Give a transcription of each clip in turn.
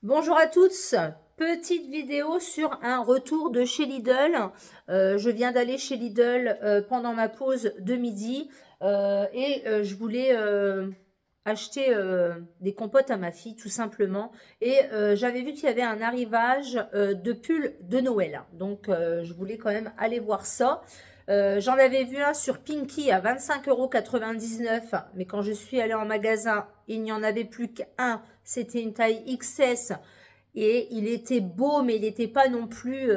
Bonjour à tous, petite vidéo sur un retour de chez Lidl. Je viens d'aller chez Lidl pendant ma pause de midi et je voulais acheter des compotes à ma fille tout simplement. Et j'avais vu qu'il y avait un arrivage de pulls de Noël. Donc je voulais quand même aller voir ça. J'en avais vu un sur Pinky à 25,99 €, mais quand je suis allée en magasin, il n'y en avait plus qu'un, c'était une taille XS, et il était beau, mais il n'était pas non plus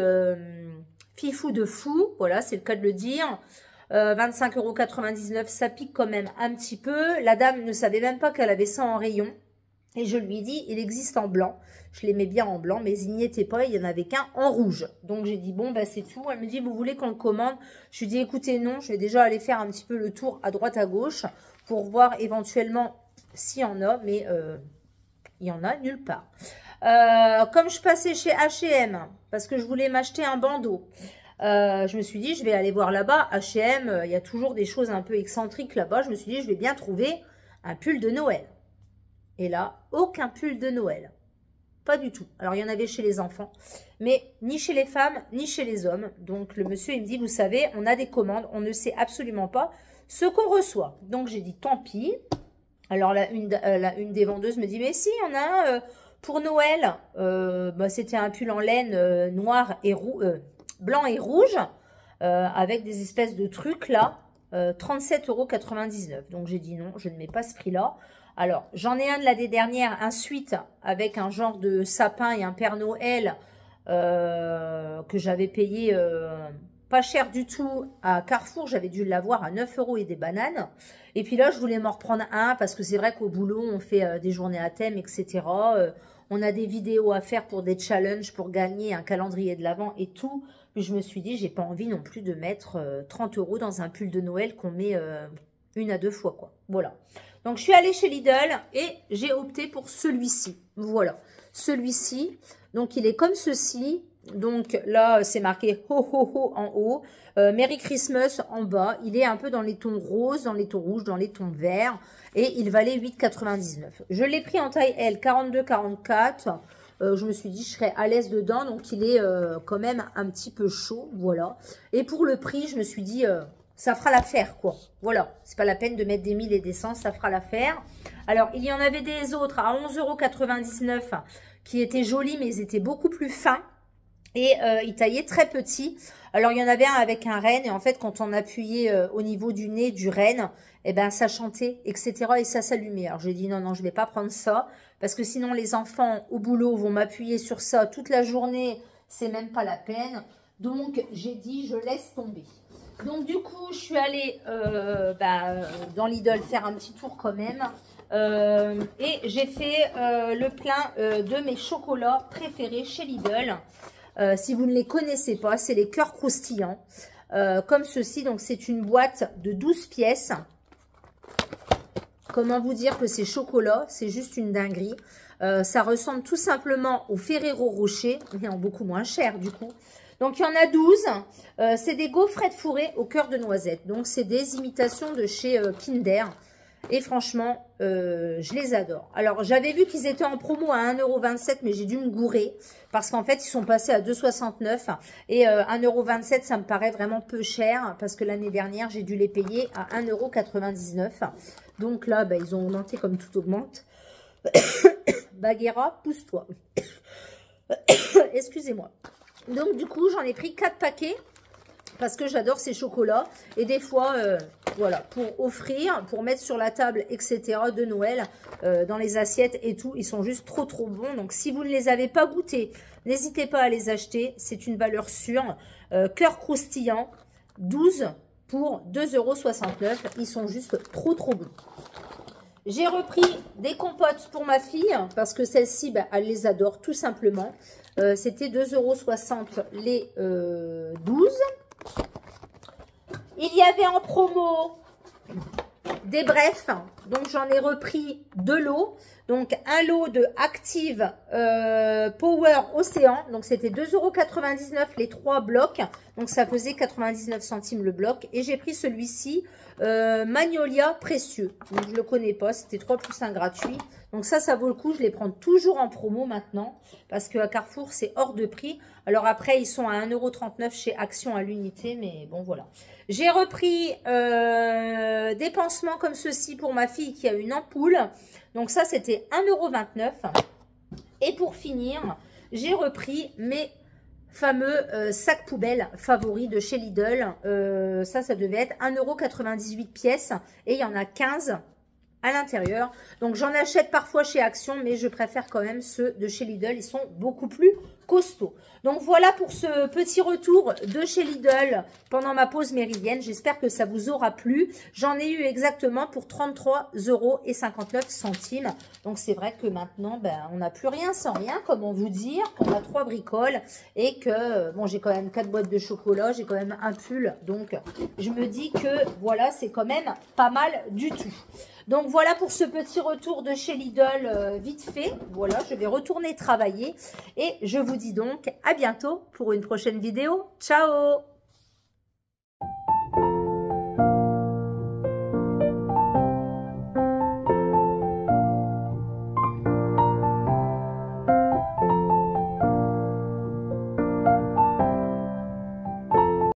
fifou de fou, voilà, c'est le cas de le dire. 25,99 €, ça pique quand même un petit peu. La dame ne savait même pas qu'elle avait ça en rayon. Et je lui ai dit, il existe en blanc. Je l'aimais bien en blanc, mais il n'y était pas. Il n'y en avait qu'un en rouge. Donc, j'ai dit, bon, bah, c'est tout. Elle me dit, vous voulez qu'on le commande? Je lui ai dit, écoutez, non. Je vais déjà aller faire un petit peu le tour à droite, à gauche pour voir éventuellement s'il y en a. Mais il y en a nulle part. Comme je passais chez H&M, parce que je voulais m'acheter un bandeau, je me suis dit, je vais aller voir là-bas. H&M, il y a toujours des choses un peu excentriques là-bas. Je me suis dit, je vais bien trouver un pull de Noël. Et là, aucun pull de Noël. Pas du tout. Alors, il y en avait chez les enfants, mais ni chez les femmes, ni chez les hommes. Donc, le monsieur, il me dit, vous savez, on a des commandes, on ne sait absolument pas ce qu'on reçoit. Donc, j'ai dit, tant pis. Alors, une des vendeuses me dit, mais si, il y en a un pour Noël. Bah, c'était un pull en laine noir et blanc et rouge, avec des espèces de trucs là. 37,99 €. Donc, j'ai dit non, je ne mets pas ce prix-là. Alors, j'en ai un de l'année dernière, un suite avec un genre de sapin et un Père Noël que j'avais payé pas cher du tout à Carrefour. J'avais dû l'avoir à 9 € et des bananes. Et puis là, je voulais m'en reprendre un parce que c'est vrai qu'au boulot, on fait des journées à thème, etc. On a des vidéos à faire pour des challenges, pour gagner un calendrier de l'Avent et tout. Puis je me suis dit, j'ai pas envie non plus de mettre 30 € dans un pull de Noël qu'on met une à deux fois, quoi. Voilà. Donc, je suis allée chez Lidl et j'ai opté pour celui-ci. Voilà. Celui-ci. Donc, il est comme ceci. Donc, là, c'est marqué ho ho ho en haut. Merry Christmas en bas. Il est un peu dans les tons roses, dans les tons rouges, dans les tons verts. Et il valait 8,99 €. Je l'ai pris en taille L, 42-44. Je me suis dit, je serais à l'aise dedans. Donc, il est quand même un petit peu chaud. Voilà. Et pour le prix, je me suis dit... ça fera l'affaire, quoi. Voilà. C'est pas la peine de mettre des 1000 et des 100, ça fera l'affaire. Alors, il y en avait des autres à 11,99 € qui étaient jolis, mais ils étaient beaucoup plus fins. Et ils taillaient très petits. Alors, il y en avait un avec un renne. Et en fait, quand on appuyait au niveau du nez du renne, eh ben, ça chantait, etc. Et ça s'allumait. Alors, j'ai dit non, non, je vais pas prendre ça. Parce que sinon, les enfants au boulot vont m'appuyer sur ça toute la journée. C'est même pas la peine. Donc, j'ai dit, je laisse tomber. Donc, du coup, je suis allée dans Lidl faire un petit tour quand même. Et j'ai fait le plein de mes chocolats préférés chez Lidl. Si vous ne les connaissez pas, c'est les cœurs croustillants. Comme ceci, donc c'est une boîte de 12 pièces. Comment vous dire que ces chocolats, c'est juste une dinguerie. Ça ressemble tout simplement au Ferrero Rocher, mais en beaucoup moins cher du coup. Donc, il y en a 12. C'est des gaufrettes fourrées au cœur de noisette. Donc, c'est des imitations de chez Kinder. Et franchement, je les adore. Alors, j'avais vu qu'ils étaient en promo à 1,27 €, mais j'ai dû me gourer. Parce qu'en fait, ils sont passés à 2,69 €. Et 1,27 €, ça me paraît vraiment peu cher. Parce que l'année dernière, j'ai dû les payer à 1,99 €. Donc là, bah, ils ont augmenté comme tout augmente. Bagheera, pousse-toi. Excusez-moi. Donc, du coup, j'en ai pris 4 paquets parce que j'adore ces chocolats. Et des fois, voilà, pour offrir, pour mettre sur la table, etc. de Noël, dans les assiettes et tout, ils sont juste trop, trop bons. Donc, si vous ne les avez pas goûtés, n'hésitez pas à les acheter. C'est une valeur sûre. Cœur croustillant, 12 pour 2,69 €. Ils sont juste trop, trop bons. J'ai repris des compotes pour ma fille parce que celle-ci, bah, elle les adore tout simplement. C'était 2,60 € les 12. Il y avait en promo des brefs Donc, j'en ai repris 2 lots. Donc, un lot de Active Power Océan. Donc, c'était 2,99 € les 3 blocs. Donc, ça faisait 99 centimes le bloc. Et j'ai pris celui-ci, Magnolia Précieux. Donc, je ne le connais pas. C'était 3 + 1 gratuit. Donc, ça vaut le coup. Je les prends toujours en promo maintenant. Parce qu'à Carrefour, c'est hors de prix. Alors, après, ils sont à 1,39 € chez Action à l'unité. Mais bon, voilà. J'ai repris des pansements comme ceci pour ma fille qui a une ampoule. Donc ça, c'était 1,29 €. Et pour finir, j'ai repris mes fameux sacs poubelles favoris de chez Lidl. Ça devait être 1,98 € pièce. Et il y en a 15 à l'intérieur. Donc j'en achète parfois chez Action, mais je préfère quand même ceux de chez Lidl. Ils sont beaucoup plus costauds. Donc voilà pour ce petit retour de chez Lidl pendant ma pause méridienne. J'espère que ça vous aura plu. J'en ai eu exactement pour 33,59 €. Donc c'est vrai que maintenant, on n'a plus rien sans rien, comment vous dire, qu'on a 3 bricoles et que, bon, j'ai quand même 4 boîtes de chocolat, j'ai quand même un pull. Donc je me dis que voilà, c'est quand même pas mal du tout. Donc voilà pour ce petit retour de chez Lidl vite fait. Voilà, je vais retourner travailler et je vous dis donc à bientôt pour une prochaine vidéo. Ciao!